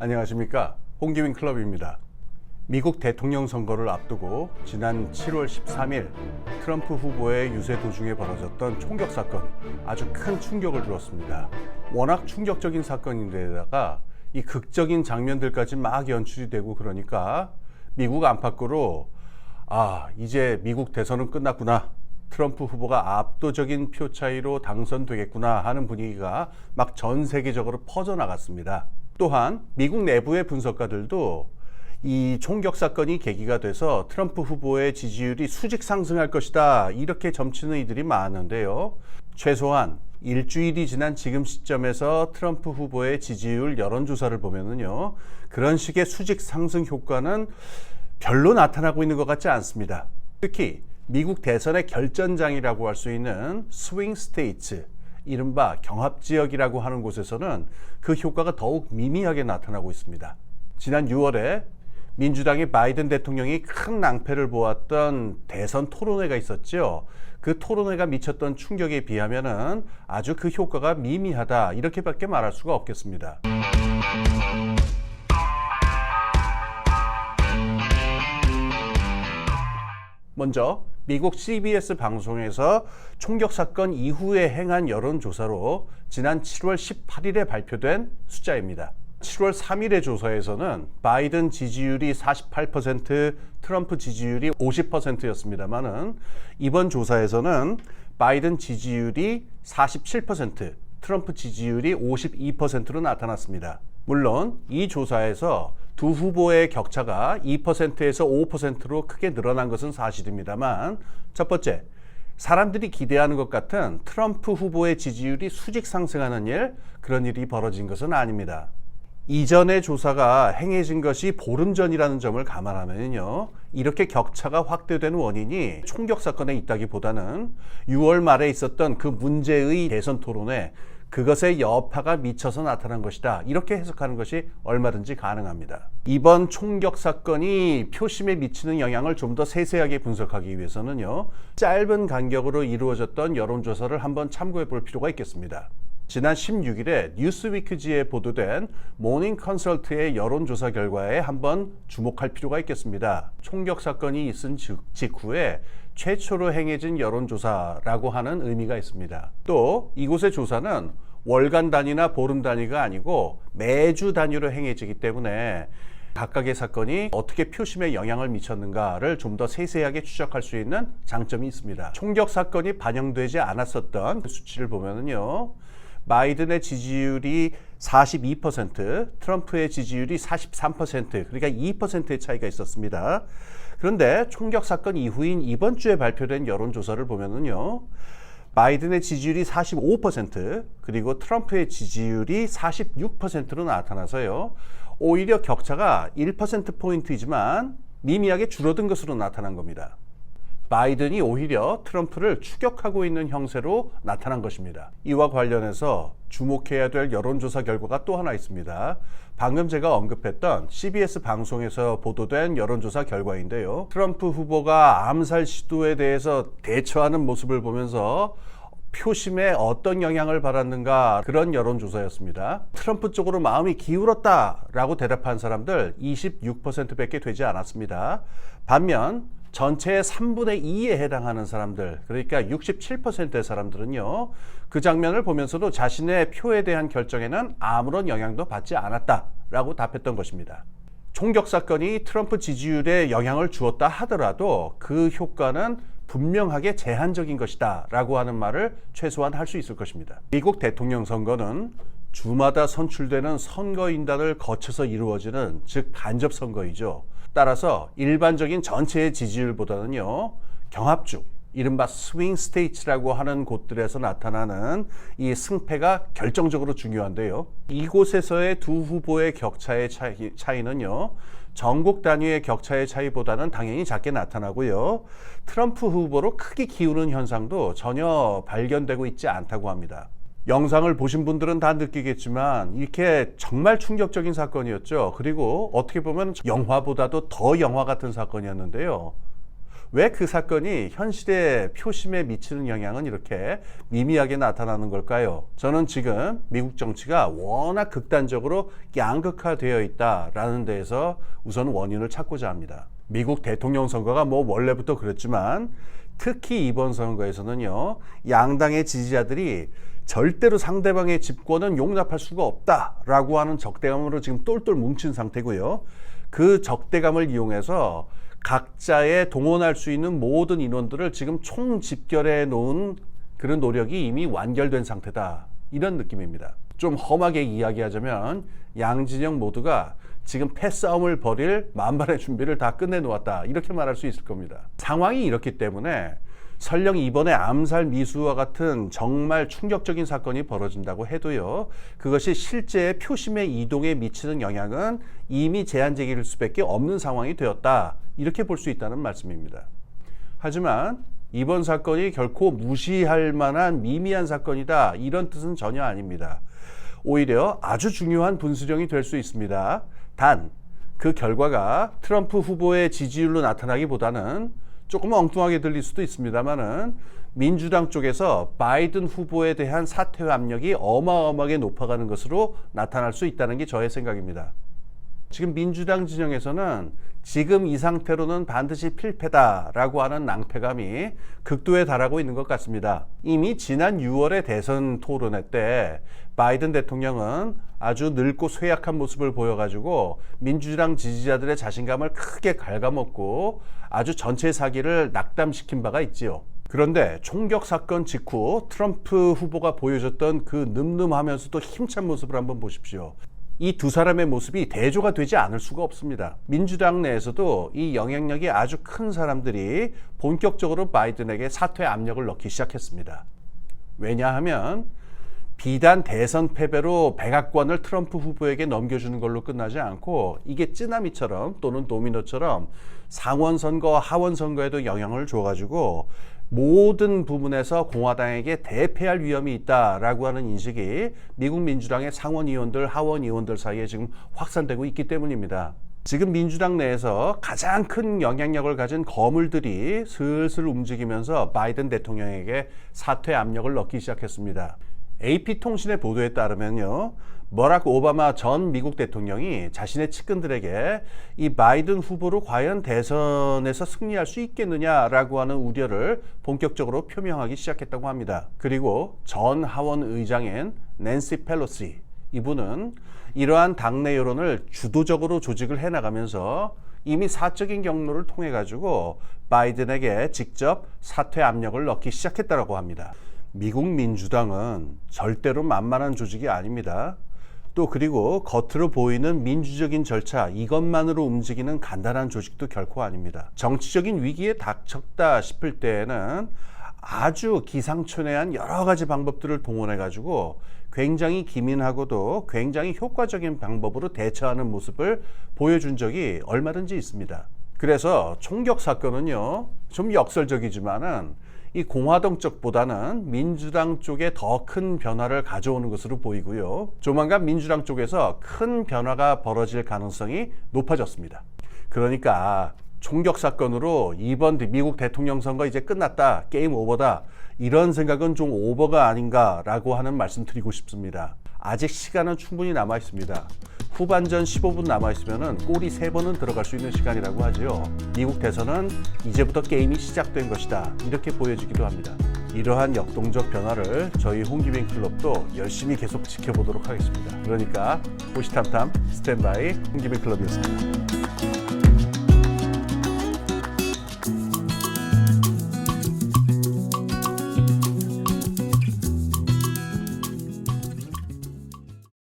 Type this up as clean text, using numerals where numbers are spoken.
안녕하십니까, 홍기민 클럽입니다. 미국 대통령 선거를 앞두고 지난 7월 13일 트럼프 후보의 유세 도중에 벌어졌던 총격 사건, 아주 큰 충격을 주었습니다. 워낙 충격적인 사건인데다가 이 극적인 장면들까지 막 연출이 되고 그러니까 미국 안팎으로 이제 미국 대선은 끝났구나, 트럼프 후보가 압도적인 표 차이로 당선되겠구나 하는 분위기가 막 전 세계적으로 퍼져나갔습니다. 또한 미국 내부의 분석가들도 이 총격 사건이 계기가 돼서 트럼프 후보의 지지율이 수직 상승할 것이다, 이렇게 점치는 이들이 많은데요. 최소한 일주일이 지난 지금 시점에서 트럼프 후보의 지지율 여론조사를 보면은요, 그런 식의 수직 상승 효과는 별로 나타나고 있는 것 같지 않습니다. 특히 미국 대선의 결전장이라고 할 수 있는 스윙 스테이트, 이른바 경합지역이라고 하는 곳에서는 그 효과가 더욱 미미하게 나타나고 있습니다. 지난 6월에 민주당의 바이든 대통령이 큰 낭패를 보았던 대선 토론회가 있었죠. 그 토론회가 미쳤던 충격에 비하면은 아주 그 효과가 미미하다, 이렇게밖에 말할 수가 없겠습니다. 먼저 미국 CBS 방송에서 총격 사건 이후에 행한 여론조사로 지난 7월 18일에 발표된 숫자입니다. 7월 3일의 조사에서는 바이든 지지율이 48%, 트럼프 지지율이 50%였습니다만은 이번 조사에서는 바이든 지지율이 47%, 트럼프 지지율이 52%로 나타났습니다. 물론 이 조사에서 두 후보의 격차가 2%에서 5%로 크게 늘어난 것은 사실입니다만, 첫 번째, 사람들이 기대하는 것 같은 트럼프 후보의 지지율이 수직 상승하는 그런 일이 벌어진 것은 아닙니다. 이전의 조사가 행해진 것이 보름 전이라는 점을 감안하면요, 이렇게 격차가 확대되는 원인이 총격 사건에 있다기보다는 6월 말에 있었던 그 문제의 대선 토론회, 그것의 여파가 미쳐서 나타난 것이다, 이렇게 해석하는 것이 얼마든지 가능합니다. 이번 총격 사건이 표심에 미치는 영향을 좀 더 세세하게 분석하기 위해서는요, 짧은 간격으로 이루어졌던 여론조사를 한번 참고해 볼 필요가 있겠습니다. 지난 16일에 뉴스위크지에 보도된 모닝 컨설트의 여론조사 결과에 한번 주목할 필요가 있겠습니다. 총격 사건이 있은 직후에 최초로 행해진 여론조사라고 하는 의미가 있습니다. 또 이곳의 조사는 월간 단위나 보름 단위가 아니고 매주 단위로 행해지기 때문에 각각의 사건이 어떻게 표심에 영향을 미쳤는가를 좀 더 세세하게 추적할 수 있는 장점이 있습니다. 총격 사건이 반영되지 않았었던 수치를 보면은요, 바이든의 지지율이 42%, 트럼프의 지지율이 43%, 그러니까 2%의 차이가 있었습니다. 그런데 총격 사건 이후인 이번 주에 발표된 여론조사를 보면은요, 바이든의 지지율이 45%, 그리고 트럼프의 지지율이 46%로 나타나서요, 오히려 격차가 1%포인트이지만 미미하게 줄어든 것으로 나타난 겁니다. 바이든이 오히려 트럼프를 추격하고 있는 형세로 나타난 것입니다. 이와 관련해서 주목해야 될 여론조사 결과가 또 하나 있습니다. 방금 제가 언급했던 CBS 방송에서 보도된 여론조사 결과인데요, 트럼프 후보가 암살 시도에 대해서 대처하는 모습을 보면서 표심에 어떤 영향을 받았는가, 그런 여론조사였습니다. 트럼프 쪽으로 마음이 기울었다라고 대답한 사람들 26%밖에 되지 않았습니다. 반면 전체의 3분의 2에 해당하는 사람들, 그러니까 67%의 사람들은요, 그 장면을 보면서도 자신의 표에 대한 결정에는 아무런 영향도 받지 않았다라고 답했던 것입니다. 총격 사건이 트럼프 지지율에 영향을 주었다 하더라도 그 효과는 분명하게 제한적인 것이다 라고 하는 말을 최소한 할 수 있을 것입니다. 미국 대통령 선거는 주마다 선출되는 선거인단을 거쳐서 이루어지는, 즉 간접 선거이죠. 따라서 일반적인 전체의 지지율보다는요, 경합주, 이른바 스윙 스테이트라고 하는 곳들에서 나타나는 이 승패가 결정적으로 중요한데요, 이곳에서의 두 후보의 격차의 차이는요, 전국 단위의 격차의 차이보다는 당연히 작게 나타나고요, 트럼프 후보로 크게 기우는 현상도 전혀 발견되고 있지 않다고 합니다. 영상을 보신 분들은 다 느끼겠지만 이렇게 정말 충격적인 사건이었죠. 그리고 어떻게 보면 영화보다도 더 영화 같은 사건이었는데요, 왜 그 사건이 현실의 표심에 미치는 영향은 이렇게 미미하게 나타나는 걸까요? 저는 지금 미국 정치가 워낙 극단적으로 양극화되어 있다라는 데에서 우선 원인을 찾고자 합니다. 미국 대통령 선거가 뭐 원래부터 그랬지만 특히 이번 선거에서는요, 양당의 지지자들이 절대로 상대방의 집권은 용납할 수가 없다라고 하는 적대감으로 지금 똘똘 뭉친 상태고요. 그 적대감을 이용해서 각자의 동원할 수 있는 모든 인원들을 지금 총집결해 놓은 그런 노력이 이미 완결된 상태다. 이런 느낌입니다. 좀 험하게 이야기하자면 양진영 모두가 지금 패싸움을 벌일 만반의 준비를 다 끝내놓았다. 이렇게 말할 수 있을 겁니다. 상황이 이렇기 때문에 설령 이번에 암살 미수와 같은 정말 충격적인 사건이 벌어진다고 해도요, 그것이 실제 표심의 이동에 미치는 영향은 이미 제한적일 수밖에 없는 상황이 되었다. 이렇게 볼 수 있다는 말씀입니다. 하지만 이번 사건이 결코 무시할 만한 미미한 사건이다. 이런 뜻은 전혀 아닙니다. 오히려 아주 중요한 분수령이 될 수 있습니다. 단, 그 결과가 트럼프 후보의 지지율로 나타나기보다는 조금 엉뚱하게 들릴 수도 있습니다만은 민주당 쪽에서 바이든 후보에 대한 사퇴 압력이 어마어마하게 높아가는 것으로 나타날 수 있다는 게 저의 생각입니다. 지금 민주당 진영에서는 지금 이 상태로는 반드시 필패다라고 하는 낭패감이 극도에 달하고 있는 것 같습니다. 이미 지난 6월의 대선 토론회 때 바이든 대통령은 아주 늙고 쇠약한 모습을 보여가지고 민주당 지지자들의 자신감을 크게 갉아먹고 아주 전체 사기를 낙담시킨 바가 있지요. 그런데 총격 사건 직후 트럼프 후보가 보여줬던 그 늠름하면서도 힘찬 모습을 한번 보십시오. 이 두 사람의 모습이 대조가 되지 않을 수가 없습니다. 민주당 내에서도 이 영향력이 아주 큰 사람들이 본격적으로 바이든에게 사퇴 압력을 넣기 시작했습니다. 왜냐하면 비단 대선 패배로 백악관을 트럼프 후보에게 넘겨주는 걸로 끝나지 않고 이게 찌나미처럼 또는 도미노처럼 상원선거, 하원선거에도 영향을 줘가지고 모든 부분에서 공화당에게 대패할 위험이 있다라고 하는 인식이 미국 민주당의 상원의원들, 하원의원들 사이에 지금 확산되고 있기 때문입니다. 지금 민주당 내에서 가장 큰 영향력을 가진 거물들이 슬슬 움직이면서 바이든 대통령에게 사퇴 압력을 넣기 시작했습니다. AP통신의 보도에 따르면요, 버락 오바마 전 미국 대통령이 자신의 측근들에게 이 바이든 후보로 과연 대선에서 승리할 수 있겠느냐라고 하는 우려를 본격적으로 표명하기 시작했다고 합니다. 그리고 전 하원 의장인 낸시 펠로시, 이분은 이러한 당내 여론을 주도적으로 조직을 해나가면서 이미 사적인 경로를 통해 가지고 바이든에게 직접 사퇴 압력을 넣기 시작했다고 합니다. 미국 민주당은 절대로 만만한 조직이 아닙니다. 또 그리고 겉으로 보이는 민주적인 절차 이것만으로 움직이는 간단한 조직도 결코 아닙니다. 정치적인 위기에 닥쳤다 싶을 때에는 아주 기상천외한 여러 가지 방법들을 동원해 가지고 굉장히 기민하고도 굉장히 효과적인 방법으로 대처하는 모습을 보여준 적이 얼마든지 있습니다. 그래서 총격 사건은요, 좀 역설적이지만은 이 공화당 쪽보다는 민주당 쪽에 더 큰 변화를 가져오는 것으로 보이고요. 조만간 민주당 쪽에서 큰 변화가 벌어질 가능성이 높아졌습니다. 그러니까 총격 사건으로 이번 미국 대통령 선거 이제 끝났다, 게임 오버다, 이런 생각은 좀 오버가 아닌가라고 하는 말씀 드리고 싶습니다. 아직 시간은 충분히 남아 있습니다. 후반전 15분 남아있으면 골이 3번은 들어갈 수 있는 시간이라고 하지요. 미국 대선은 이제부터 게임이 시작된 것이다, 이렇게 보여지기도 합니다. 이러한 역동적 변화를 저희 홍기빈 클럽도 열심히 계속 지켜보도록 하겠습니다. 그러니까 호시탐탐 스탠바이 홍기빈 클럽이었습니다.